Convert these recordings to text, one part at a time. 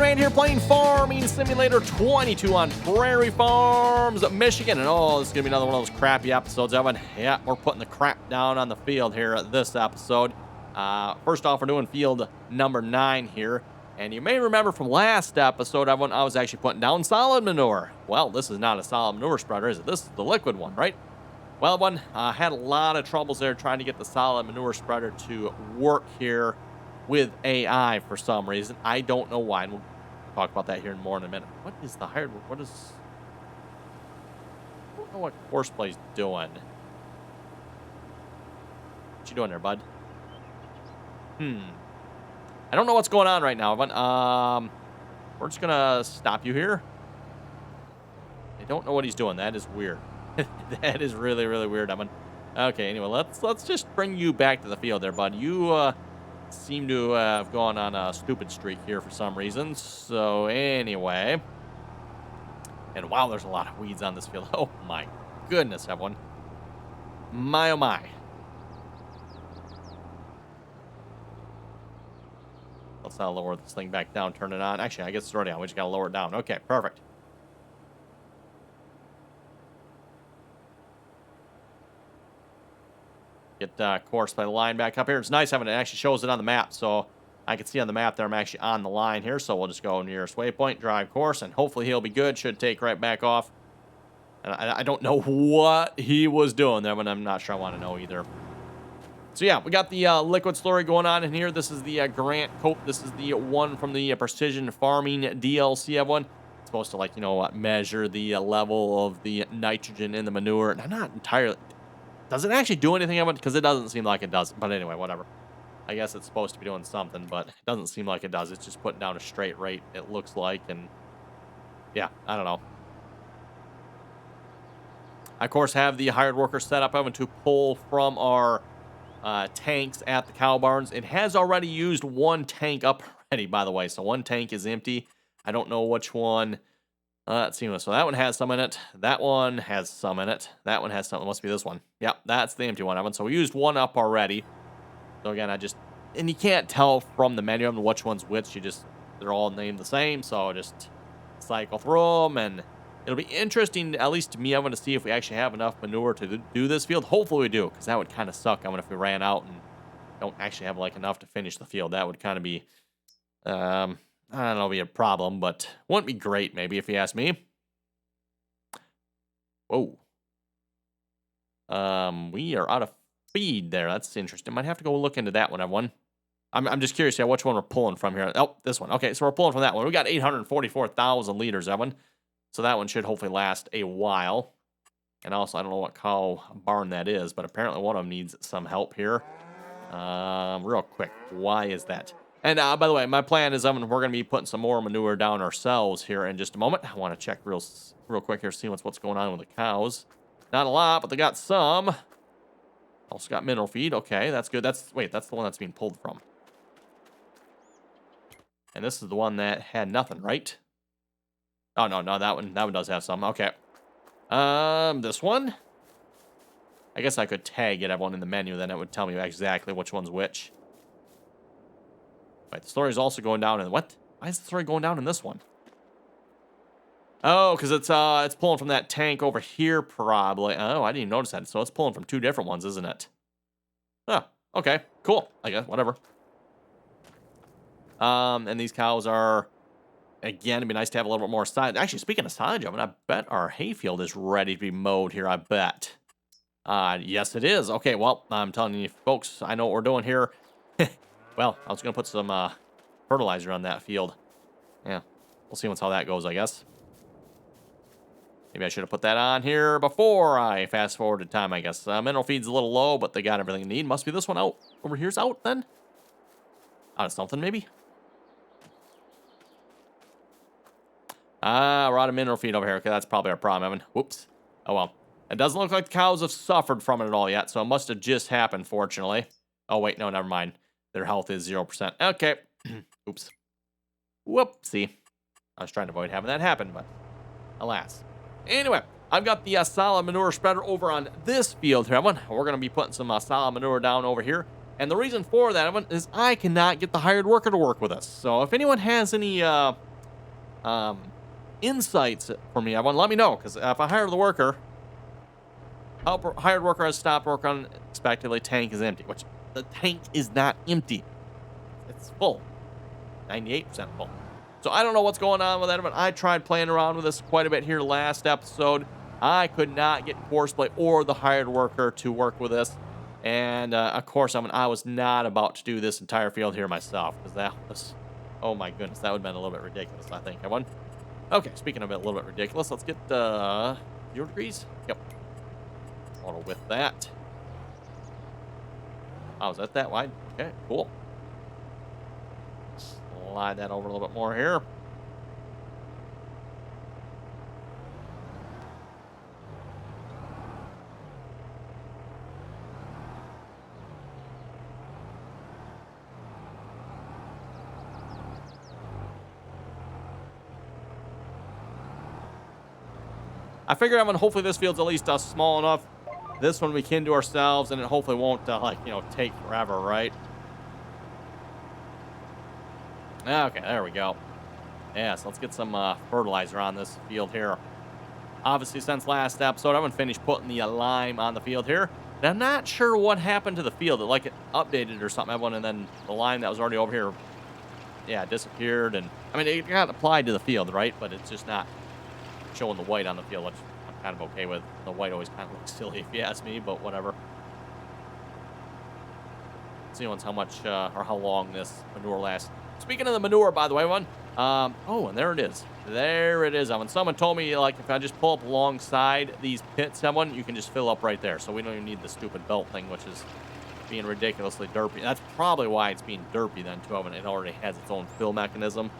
Rand here playing Farming Simulator 22 on Prairie Farms, Michigan. And oh, this is going to be another one of those crappy episodes, Evan. Yeah, we're putting the crap down on the field here at this episode. First off, we're doing field number 9 here. And you may remember from last episode, Evan, I was actually putting down solid manure. Well, this is not a solid manure spreader, is it? This is the liquid one, right? Well, Evan, I had a lot of troubles there trying to get the solid manure spreader to work here with AI for some reason. I don't know why, and we'll talk about that here more in a minute. What is the hired? What is? I don't know what Horseplay's doing. What you doing there, bud? I don't know what's going on right now, but we're just gonna stop you here. I don't know what he's doing. That is weird. That is really, really weird, Evan. Okay, anyway, let's just bring you back to the field there, bud. You seem to have gone on a stupid streak here for some reason. So anyway, and wow, there's a lot of weeds on this field. Oh my goodness, everyone. My oh my. Let's now lower this thing back down, turn it on. Actually, I guess it's already on. We just gotta lower it down. Okay, perfect. Get course by the line back up here. It's nice having it actually shows it on the map, so I can see on the map there I'm actually on the line here. So we'll just go nearest waypoint, drive course, and hopefully he'll be good. Should take right back off. And I don't know what he was doing there, but I'm not sure I want to know either. So yeah, we got the liquid slurry going on in here. This is the Grant Cope. This is the one from the Precision Farming DLC, everyone. It's supposed to, like, you know, measure the level of the nitrogen in the manure. And I'm not entirely... Does it actually do anything of it? Because it doesn't seem like it does. But anyway, whatever. I guess it's supposed to be doing something, but it doesn't seem like it does. It's just putting down a straight rate, it looks like. And yeah, I don't know. I, of course, have the hired worker set up, Evan, to pull from our tanks at the cow barns. It has already used one tank up already, by the way. So one tank is empty. I don't know which one. Let's see. So that one has some in it. That one has some in it. That one has some. It must be this one. Yep, that's the empty one, Evan. So we used one up already. So again, and you can't tell from the menu Evan, which one's which. They're all named the same. So just cycle through them, and it'll be interesting, at least to me, Evan, to see if we actually have enough manure to do this field. Hopefully we do, because that would kind of suck, Evan, if we ran out and don't actually have like enough to finish the field. That would kind of be, I don't know, be a problem, but wouldn't be great, maybe, if you ask me. Whoa. We are out of feed there. That's interesting. Might have to go look into that one, everyone. I'm just curious, yeah, which one we're pulling from here. Oh, this one. Okay, so we're pulling from that one. We got 844,000 liters, Evan. So that one should hopefully last a while. And also, I don't know what cow barn that is, but apparently one of them needs some help here. Real quick, why is that? And by the way, my plan is we're going to be putting some more manure down ourselves here in just a moment. I want to check real quick here, see what's going on with the cows. Not a lot, but they got some. Also got mineral feed. Okay, that's good. That's the one that's being pulled from. And this is the one that had nothing, right? Oh, no, that one does have some. Okay. This one? I guess I could tag it, everyone, in the menu, then it would tell me exactly which one's which. Wait, the story is also going down in... What? Why is the story going down in this one? Oh, because it's pulling from that tank over here, probably. Oh, I didn't even notice that. So it's pulling from two different ones, isn't it? Oh, okay. Cool. I guess, whatever. And these cows are... Again, it'd be nice to have a little bit more silage. Actually, speaking of silage, I bet our hayfield is ready to be mowed here, I bet. Yes, it is. Okay, well, I'm telling you, folks, I know what we're doing here. Well, I was going to put some fertilizer on that field. Yeah, we'll see how that goes, I guess. Maybe I should have put that on here before I fast-forwarded time, I guess. Mineral feed's a little low, but they got everything they need. Must be this one out. Over here's out, then? Out of something, maybe? We're out of mineral feed over here. Okay, that's probably our problem, Evan. Whoops. Oh, well. It doesn't look like the cows have suffered from it at all yet, so it must have just happened, fortunately. Oh, wait, no, never mind. Their health is 0%. Okay. Oops. Whoopsie. I was trying to avoid having that happen, but alas. Anyway, I've got the solid manure spreader over on this field here, Evan. We're going to be putting some solid manure down over here. And the reason for that, Evan, is I cannot get the hired worker to work with us. So if anyone has any insights for me, everyone, let me know. Because if I hire the worker, hired worker has stopped work unexpectedly, tank is empty. Which the tank is not empty. It's full. 98% full. So I don't know what's going on with that, but I tried playing around with this quite a bit here last episode. I could not get course play or the hired worker to work with this. And of course, I was not about to do this entire field here myself, because that was, oh my goodness, that would have been a little bit ridiculous, I think, everyone. Okay, speaking of it, a little bit ridiculous, let's get 0 degrees. Yep. Auto with that. Oh, is that wide? Okay, cool. Slide that over a little bit more here. I figured hopefully this field's at least small enough. This one we can do ourselves, and it hopefully won't take forever, right? Okay, there we go. Yeah, so let's get some fertilizer on this field here. Obviously, since last episode, I haven't finished putting the lime on the field here. And I'm not sure what happened to the field. It updated or something, everyone, and then the lime that was already over here, yeah, disappeared. And I mean, it got applied to the field, right? But it's just not showing the white on the field, which I'm kind of okay with. The white always kind of looks silly if you ask me, but whatever. See once how much or how long this manure lasts. Speaking of the manure, by the way, oh, and there it is. There it is. Someone told me, if I just pull up alongside these pits, you can just fill up right there. So we don't even need the stupid belt thing, which is being ridiculously derpy. That's probably why it's being derpy then, too. It already has its own fill mechanism.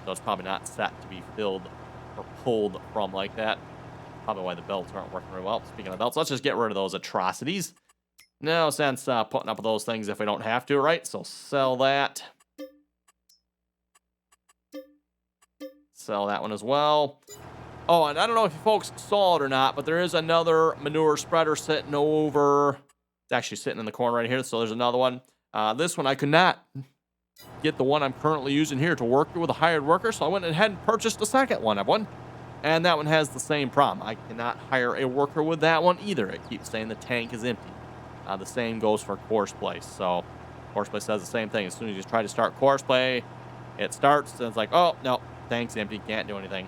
So it's probably not set to be filled or pulled from like that. Probably why the belts aren't working very well. Speaking of belts, let's just get rid of those atrocities. No sense putting up with those things if we don't have to, right? So sell that. Sell that one as well. Oh, and I don't know if you folks saw it or not, but there is another manure spreader sitting over. It's actually sitting in the corner right here, so there's another one. This one, I could not get the one I'm currently using here to work with a hired worker, so I went ahead and purchased a second one of one. And that one has the same problem. I cannot hire a worker with that one either. It keeps saying the tank is empty. The same goes for course play. So course play says the same thing. As soon as you try to start course play, it starts and it's like, oh, no, tank's empty, can't do anything.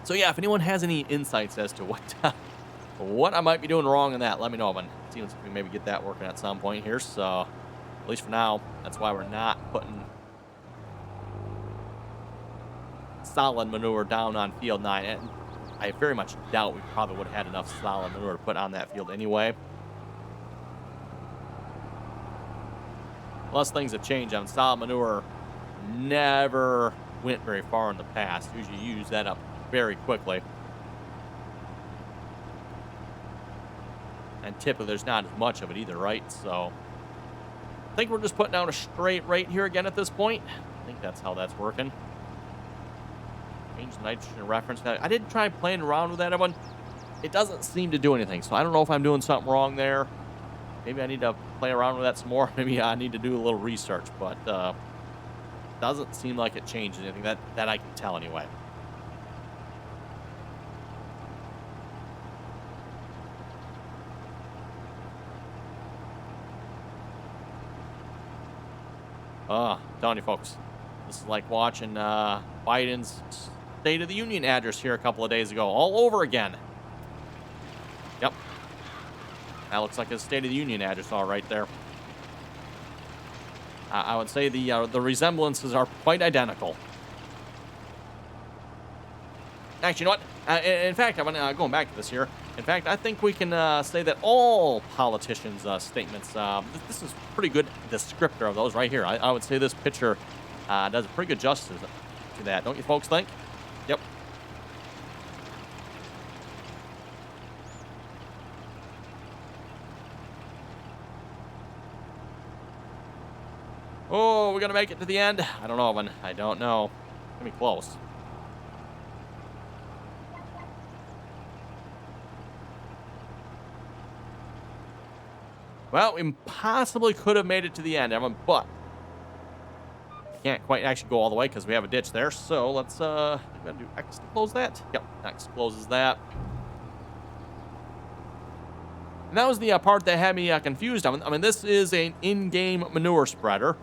So yeah, if anyone has any insights as to what I might be doing wrong in that, let me know. I'm seeing if we maybe get that working at some point here. So at least for now, that's why we're not putting solid manure down on field 9. And I very much doubt we probably would have had enough solid manure to put on that field anyway. Unless things have changed. Solid manure never went very far in the past. Usually use that up very quickly. And typically there's not as much of it either, right? So I think we're just putting down a straight rate here again at this point. I think that's how that's working. Change the nitrogen reference value. I didn't try playing around with that one. It doesn't seem to do anything. So I don't know if I'm doing something wrong there. Maybe I need to play around with that some more. Maybe I need to do a little research. But doesn't seem like it changed anything. That I can tell anyway. I'm telling you folks, this is like watching Biden's State of the Union address here a couple of days ago, all over again. Yep. That looks like a State of the Union address all right there. I would say the resemblances are quite identical. Actually, you know what? In fact, I'm going back to this here. In fact, I think we can say that all politicians' statements, this is a pretty good descriptor of those right here. I would say this picture does a pretty good justice to that. Don't you folks think? Yep. Oh, we're going to make it to the end? I don't know, man. I don't know. It's going to be close. Well, we possibly could have made it to the end, everyone, but can't quite actually go all the way because we have a ditch there. So let's, we gotta do X to close that. Yep, X closes that. And that was the part that had me confused. I mean, this is an in-game manure spreader.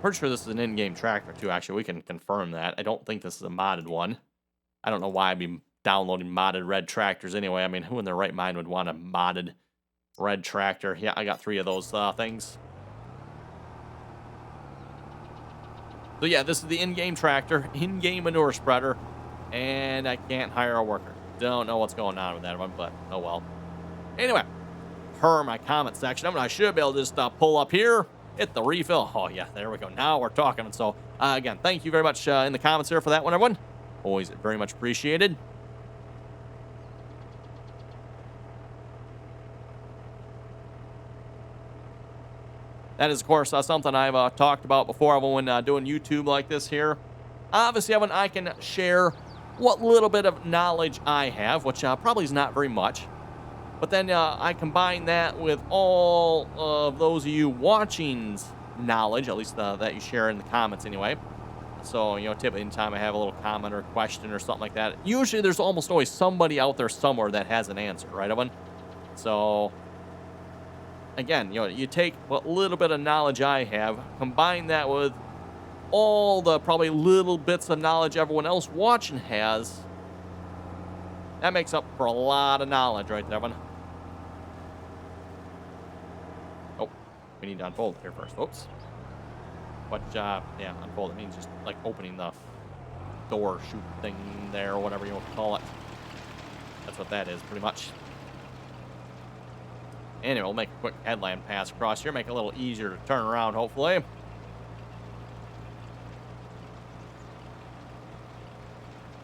Pretty sure this is an in-game tractor too, actually. We can confirm that. I don't think this is a modded one. I don't know why I'd be downloading modded red tractors anyway. I mean, who in their right mind would want a modded red tractor? Yeah, I got 3 of those things. So yeah, this is the in-game tractor, in-game manure spreader, and I can't hire a worker. Don't know what's going on with that one, but oh well. Anyway, per my comment section, I should be able to just pull up here, hit the refill. Oh yeah, there we go. Now we're talking. So again, thank you very much in the comments here for that one, everyone. Always very much appreciated. That is, of course, something I've talked about before when doing YouTube like this here. Obviously, I can share what little bit of knowledge I have, which probably is not very much. But then I combine that with all of those of you watching's knowledge, at least that you share in the comments anyway. So, typically anytime I have a little comment or question or something like that, usually there's almost always somebody out there somewhere that has an answer, right, Evan? So, again, you take what little bit of knowledge I have, combine that with all the probably little bits of knowledge everyone else watching has. That makes up for a lot of knowledge right there, Evan. Oh, we need to unfold here first. Oops. But, yeah, unfold. It means just, like, opening the door chute thing there, or whatever you want to call it. That's what that is, pretty much. Anyway, we'll make a quick headland pass across here, make it a little easier to turn around, hopefully.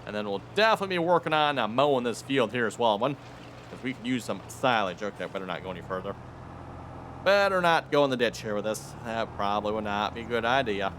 And then we'll definitely be working on mowing this field here as well, one. Because we could use some silage. Okay, better not go any further. Better not go in the ditch here with this. That probably would not be a good idea.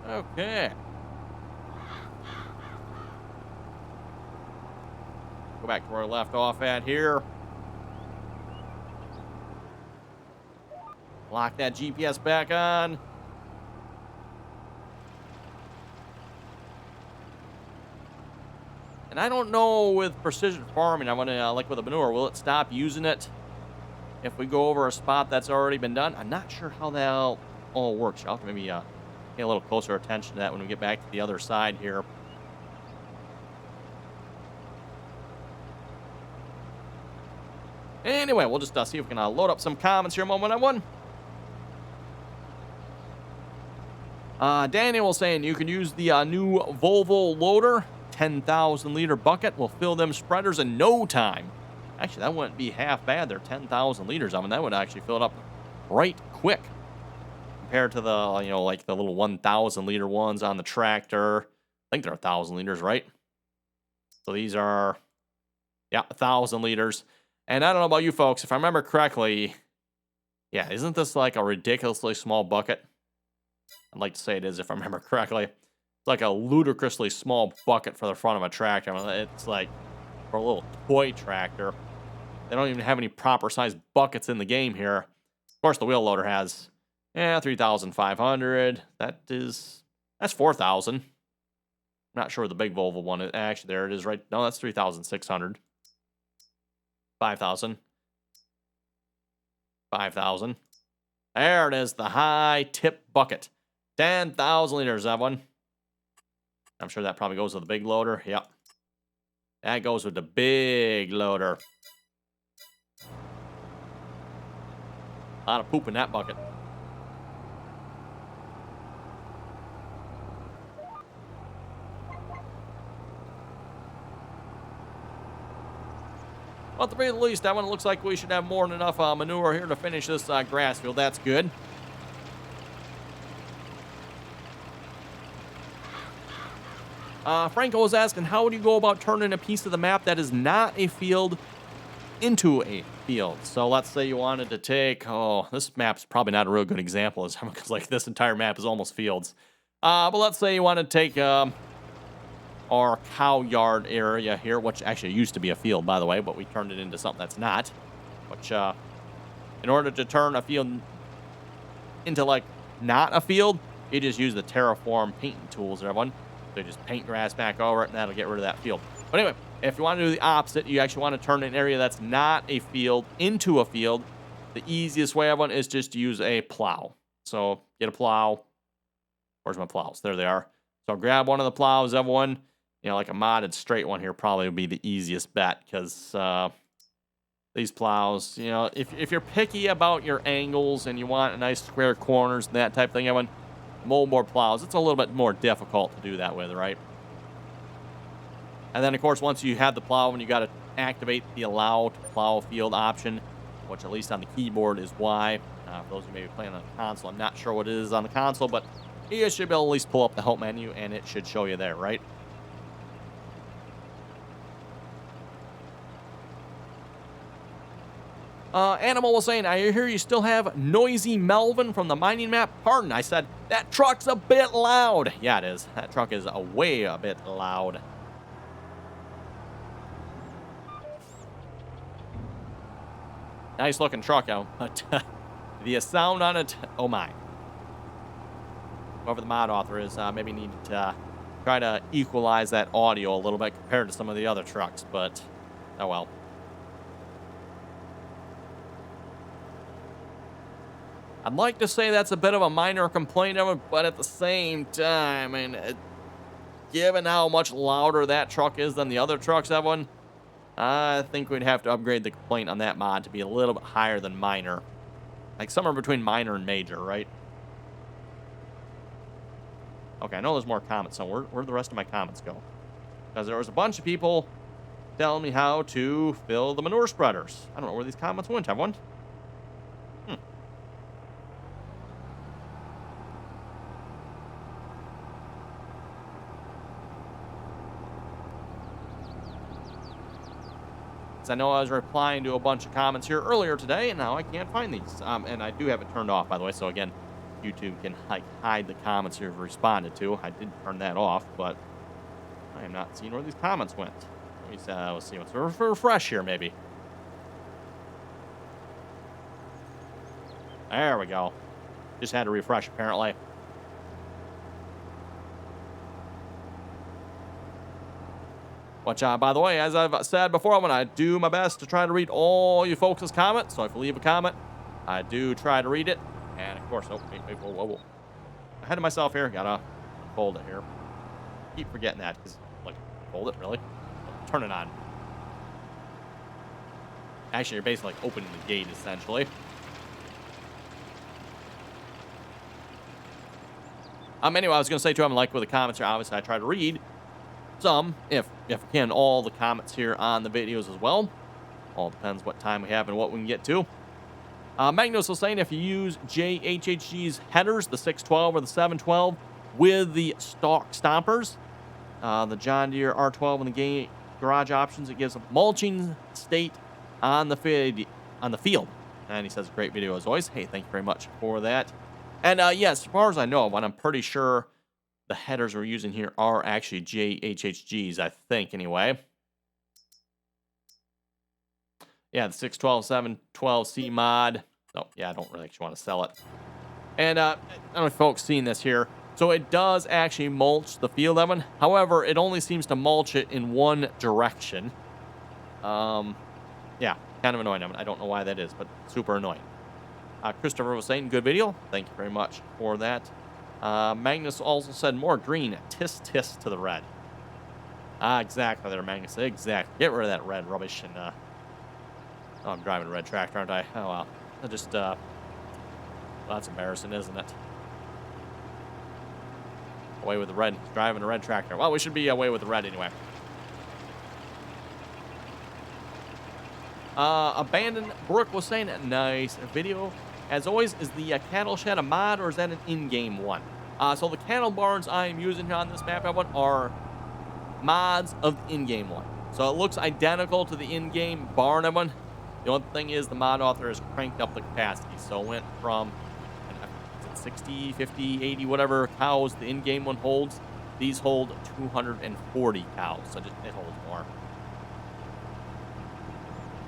Okay. Go back to where I left off at here. Lock that GPS back on. And I don't know with precision farming, I want to, like with the manure, will it stop using it if we go over a spot that's already been done? I'm not sure how that all works. I'll have to maybe pay a little closer attention to that when we get back to the other side here. Anyway, we'll just see if we can load up some comments here one by one. Daniel saying you can use the new Volvo loader, 10,000 liter bucket. Will fill them spreaders in no time. Actually, that wouldn't be half bad. They're 10,000 liters. I mean, that would actually fill it up right quick compared to the, like the little 1,000 liter ones on the tractor. I think they're 1,000 liters, right? So these are, yeah, 1,000 liters. And I don't know about you folks, if I remember correctly, yeah, isn't this like a ridiculously small bucket? I'd like to say it is, if I remember correctly. It's like a ludicrously small bucket for the front of a tractor. I mean, it's like for a little toy tractor. They don't even have any proper sized buckets in the game here. Of course, the wheel loader has, 3,500. That's 4,000. I'm not sure where the big Volvo one is. Actually, there it is right. No, that's 3,600. 5,000. 5,000. There it is, the high tip bucket. 10,000 liters, that one. I'm sure that probably goes with the big loader. Yep. That goes with the big loader. A lot of poop in that bucket. Well, at the very least, that one looks like we should have more than enough manure here to finish this grass field. That's good. Franco was asking, how would you go about turning a piece of the map that is not a field into a field? So let's say you wanted to take, this map's probably not a real good example, because like this entire map is almost fields. But let's say you want to take our cow yard area here, which actually used to be a field, by the way, but we turned it into something that's not. Which, in order to turn a field into like not a field, you just use the terraform painting tools, everyone. So you just paint grass back over it, and that'll get rid of that field. But anyway, if you want to do the opposite, you actually want to turn an area that's not a field into a field. The easiest way, everyone, is just to use a plow. So get a plow. Where's my plows? There they are. So grab one of the plows, everyone. You know, like a modded straight one here probably would be the easiest bet, because these plows, you know, if you're picky about your angles and you want a nice square corners and that type of thing, everyone, moldboard plows, it's a little bit more difficult to do that with, right? And then, of course, once you have the plow, you got to activate the allow to plow field option, which at least on the keyboard is Y. For those who may be playing on the console, I'm not sure what it is on the console, but you should be able to at least pull up the help menu, and it should show you there, right? Animal was saying, I hear you still have Noisy Melvin from the mining map. Pardon, I said, that truck's a bit loud. Yeah, it is. That truck is a bit loud. Nice looking truck out, but the sound on it, oh my. Whoever the mod author is, maybe need to try to equalize that audio a little bit compared to some of the other trucks, but oh well. I'd like to say that's a bit of a minor complaint of it, but at the same time, I mean, given how much louder that truck is than the other trucks, everyone, I think we'd have to upgrade the complaint on that mod to be a little bit higher than minor. Like somewhere between minor and major, right? Okay, I know there's more comments, so where'd the rest of my comments go? Because there was a bunch of people telling me how to fill the manure spreaders. I don't know where these comments went, everyone. I know I was replying to a bunch of comments here earlier today, and now I can't find these. And I do have it turned off, by the way, so again, YouTube can hide the comments you've responded to. I did turn that off, but I am not seeing where these comments went. Let's see. Let's refresh here, maybe. There we go. Just had to refresh, apparently. Which, by the way, as I've said before, I'm going to do my best to try to read all you folks' comments. So if you leave a comment, I do try to read it. And, of course, whoa. Ahead of myself here. Got to fold it here. Keep forgetting that because, like, fold it, really? Turn it on. Actually, you're basically, like, opening the gate, essentially. Anyway, I was going to say, too, I'm like with the comments here, obviously, I try to read some, if I can, all the comments here on the videos as well. All depends what time we have and what we can get to. Magnus was saying if you use JHHG's headers, the 612 or the 712, with the stock stompers, the John Deere R12 and the garage options, it gives a mulching state on the field. And he says, great video as always. Hey, thank you very much for that. And yes, as far as I know, and I'm pretty sure the headers we're using here are actually JHHGs, I think, anyway. Yeah, the 612, 712C mod. Oh, yeah, I don't really actually want to sell it. And I don't know if folks seen this here. So it does actually mulch the field, Evan. However, it only seems to mulch it in one direction. Yeah, kind of annoying, Evan. I don't know why that is, but super annoying. Christopher was saying, good video. Thank you very much for that. Magnus also said more green, tisk to the red. Exactly there, Magnus. Exactly. Get rid of that red rubbish. And oh, I'm driving a red tractor, aren't I? Oh well. I just well, that's embarrassing, isn't it? Away with the red. Driving a red tractor. Well, we should be away with the red anyway. Abandoned Brooke was saying, nice video. As always, is the cattle shed a mod or is that an in-game one? So the cattle barns I am using here on this map, everyone, are mods of the in-game one. So it looks identical to the in-game barn one. The only thing is the mod author has cranked up the capacity. So it went from 60, 50, 80, whatever cows the in-game one holds. These hold 240 cows, so it holds more.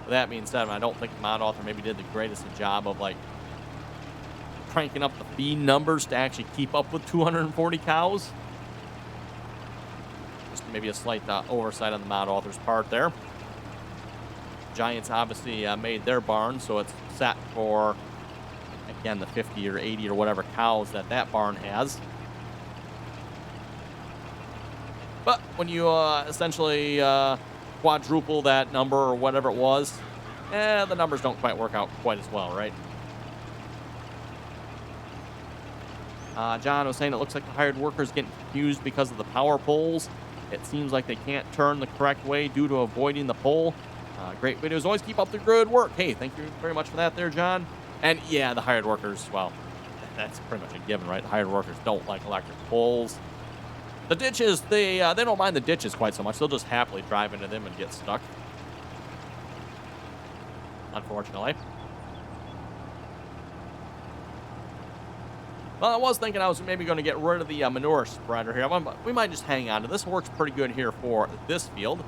With that being said, I don't think the mod author maybe did the greatest job of like cranking up the feed numbers to actually keep up with 240 cows. Just maybe a slight oversight on the mod author's part there. Giants obviously made their barn, so it's set for, again, the 50 or 80 or whatever cows that barn has. But when you essentially quadruple that number or whatever it was, the numbers don't quite work out quite as well, right? John was saying it looks like the hired workers getting confused because of the power poles. It seems like they can't turn the correct way due to avoiding the pole. Great videos. Always keep up the good work. Hey, thank you very much for that there, John. And yeah, the hired workers, well, that's pretty much a given, right? The hired workers don't like electric poles. The ditches, they don't mind the ditches quite so much. They'll just happily drive into them and get stuck. Unfortunately. Well, I was thinking I was maybe going to get rid of the manure spreader here. We might just hang on to this. It works pretty good here for this field.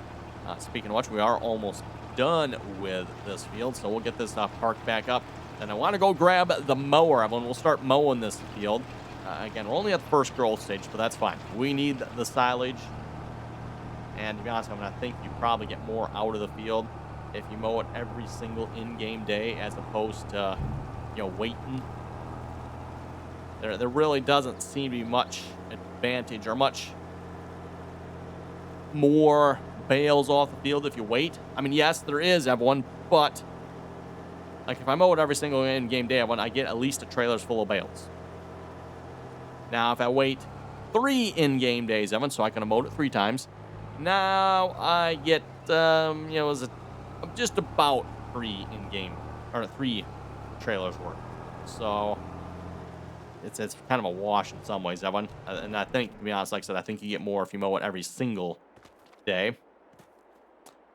Speaking of which, we are almost done with this field, so we'll get this parked back up. And I want to go grab the mower. Everyone, we'll start mowing this field. Again, we're only at the first growth stage, but that's fine. We need the silage. And to be honest, I think you probably get more out of the field if you mow it every single in-game day as opposed to, waiting. There really doesn't seem to be much advantage or much more bales off the field if you wait. I mean, yes, there is, everyone, but like if I mow it every single in-game day, I get at least a trailer's full of bales. Now, if I wait 3 in-game days, Evan, so I can mow it 3 times, now I get, just about 3 in-game, or 3 trailers worth. So it's kind of a wash in some ways, Evan. And I think, to be honest, like I said, I think you get more if you mow it every single day.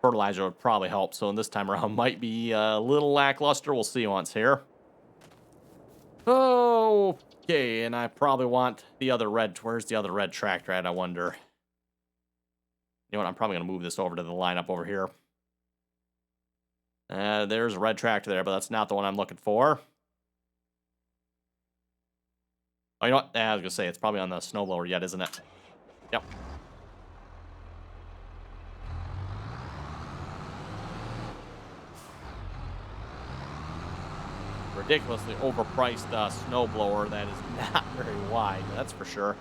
Fertilizer would probably help, so this time around might be a little lackluster. We'll see once here. Okay, and I probably want the other red. Where's the other red tractor at, I wonder? You know what? I'm probably going to move this over to the lineup over here. There's a red tractor there, but that's not the one I'm looking for. Oh, you know what? I was going to say, it's probably on the snowblower yet, isn't it? Yep. Ridiculously overpriced snowblower that is not very wide, that's for sure.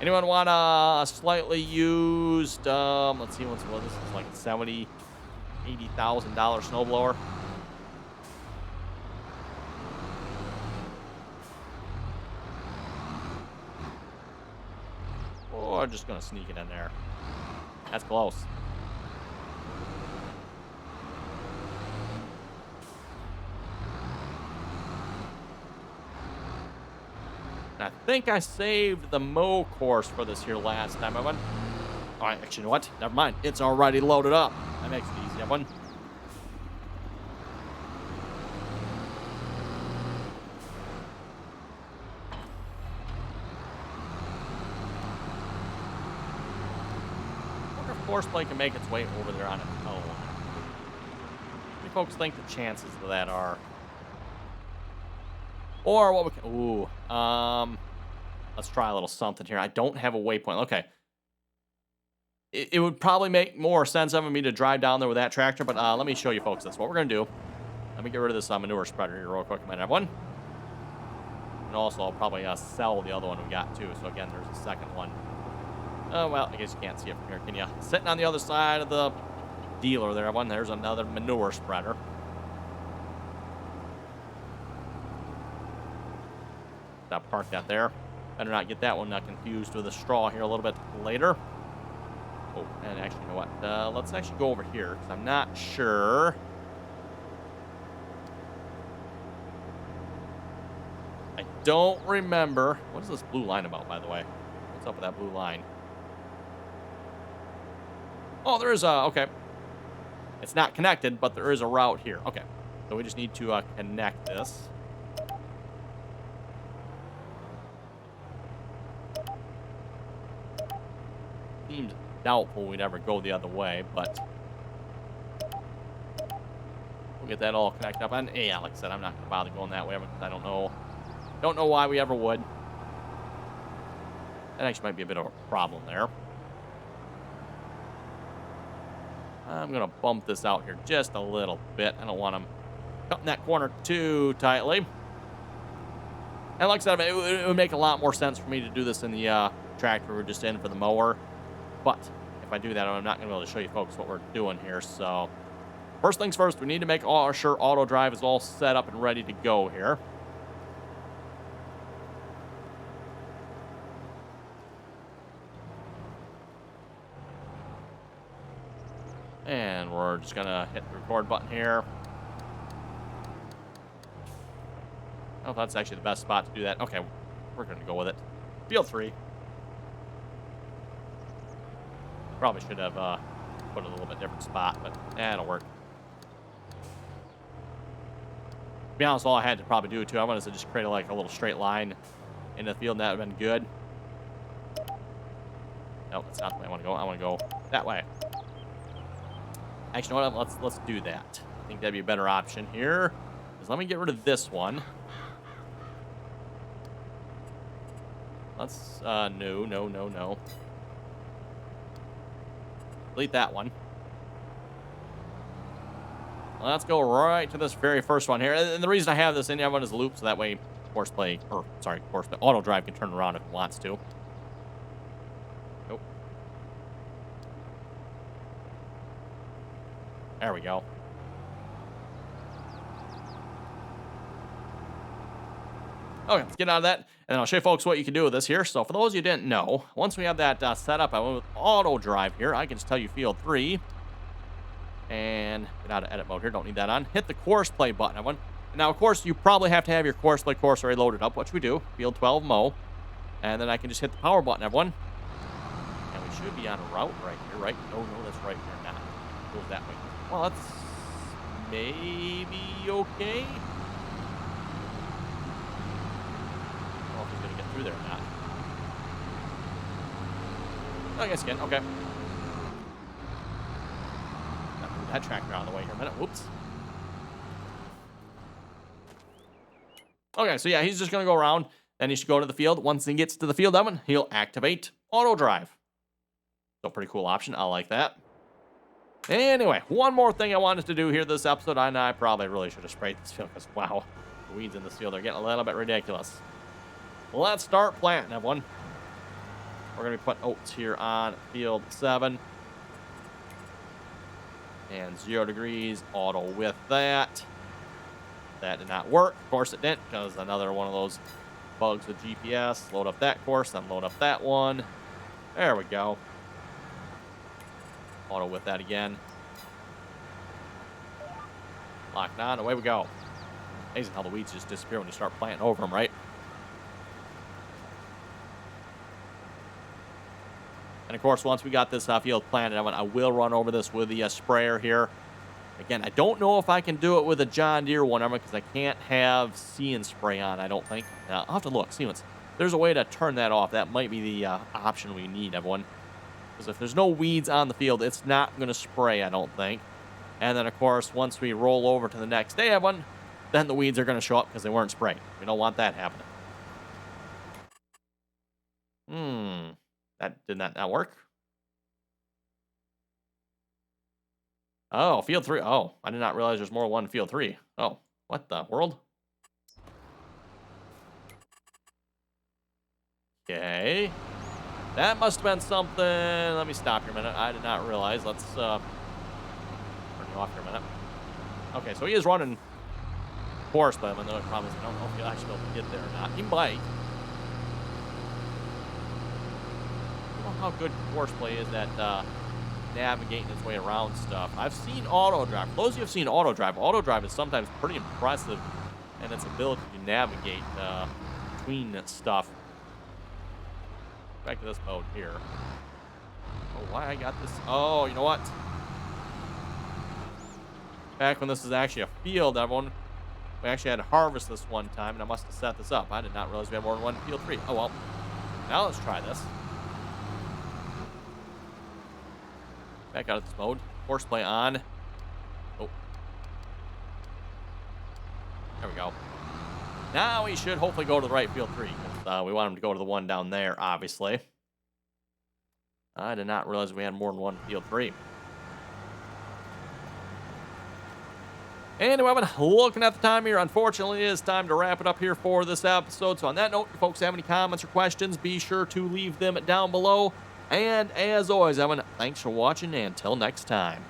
Anyone want a slightly used, let's see, this is like a $70,000, $80,000 snowblower. Oh, I'm just gonna sneak it in there. That's close. I think I saved the mow course for this here last time. All right, actually, you know what? Never mind. It's already loaded up. That makes it easy, everyone. I wonder if Forceplay can make its way over there on its own. What do you folks think the chances of that are? Or what we can... Ooh. Let's try a little something here. I don't have a waypoint. Okay. It would probably make more sense of me to drive down there with that tractor, but let me show you folks this. What we're going to do. Let me get rid of this manure spreader here real quick. I might have one. And also, I'll probably sell the other one we got, too. So, again, there's a second one. Oh, well, I guess you can't see it from here, can you? Sitting on the other side of the dealer there, everyone. There's another manure spreader. I'll park that there. Better not get that one confused with a straw here a little bit later. Oh, and actually, you know what? Let's actually go over here, because I'm not sure. I don't remember. What is this blue line about, by the way? What's up with that blue line? Oh, there is a, okay. It's not connected, but there is a route here. Okay. So we just need to connect this. Seems doubtful we'd ever go the other way, but we'll get that all connected up. And yeah, like I said, I'm not gonna bother going that way because I don't know why we ever would. That actually might be a bit of a problem there. I'm gonna bump this out here just a little bit. I don't want them cutting that corner too tightly. And like I said, it would make a lot more sense for me to do this in the tractor we're just in for the mower. But if I do that, I'm not gonna be able to show you folks what we're doing here. So first things first, we need to make sure auto drive is all set up and ready to go here. And we're just gonna hit the record button here. Oh, that's actually the best spot to do that. Okay, we're gonna go with it. Field 3. Probably should have put it a little bit different spot, but it'll work. To be honest, all I had to probably do too, I wanted to just create like a little straight line in the field, and that would have been good. No, that's not the way I want to go. I want to go that way. Actually, you know what? Let's do that. I think that'd be a better option here. Because let me get rid of this one. Let's no. Delete that one. Let's go right to this very first one here. And the reason I have this in everyone is loop, so that way auto drive can turn around if it wants to. Nope. There we go. Okay, let's get out of that, and I'll show you folks what you can do with this here. So for those of you who didn't know, once we have that set up, I went with auto drive here. I can just tell you field 3. And get out of edit mode here. Don't need that on. Hit the course play button, everyone. Now, of course, you probably have to have your course play course already loaded up, which we do. Field 12 mow. And then I can just hit the power button, everyone. And we should be on a route right here, right? No, that's right here. Not. Goes that way. Well, that's maybe okay. I don't know if he's going to get through there or not. I guess again. Okay. That tractor out of the way here a minute. Whoops. Okay, so yeah, he's just going to go around, and he should go to the field. Once he gets to the field, Evan, he'll activate auto drive. So pretty cool option. I like that. Anyway, one more thing I wanted to do here this episode. I probably really should have sprayed this field because, wow, the weeds in this field are getting a little bit ridiculous. Let's start planting, everyone. We're going to be putting oats here on field 7. And 0 degrees, auto with that. That did not work. Of course it didn't, because another one of those bugs with GPS. Load up that course, then load up that one. There we go. Auto with that again. Locked on, away we go. Amazing how the weeds just disappear when you start planting over them, right? And of course, once we got this field planted, I will run over this with the sprayer here. Again, I don't know if I can do it with a John Deere one, because I can't have See and Spray on, I don't think. I'll have to look, see what's. There's a way to turn that off. That might be the option we need, everyone. Because if there's no weeds on the field, it's not going to spray, I don't think. And then, of course, once we roll over to the next day, everyone, then the weeds are going to show up because they weren't sprayed. We don't want that happening. Did that not work? Oh, field 3. Oh, I did not realize there's more than one field 3. Oh, what the world? Okay. That must have been something. Let me stop here a minute. I did not realize. Let's turn you off here a minute. Okay, so he is running course, but I know the problem is I don't know if he'll actually be able to get there or not. He might. How good course play is that navigating its way around stuff. I've seen auto drive. For those of you who have seen auto drive is sometimes pretty impressive in its ability to navigate between stuff. Back to this mode here. Oh, why I got this? Oh, you know what? Back when this is actually a field, everyone. We actually had to harvest this one time, and I must have set this up. I did not realize we had more than one field 3. Oh, well. Now let's try this. Back out of this mode. Horseplay on. Oh. There we go. Now we should hopefully go to the right field 3. We want him to go to the one down there, obviously. I did not realize we had more than one field 3. Anyway, looking at the time here, unfortunately, it is time to wrap it up here for this episode. So on that note, if you folks have any comments or questions, be sure to leave them down below. And as always, Evan, thanks for watching, and until next time.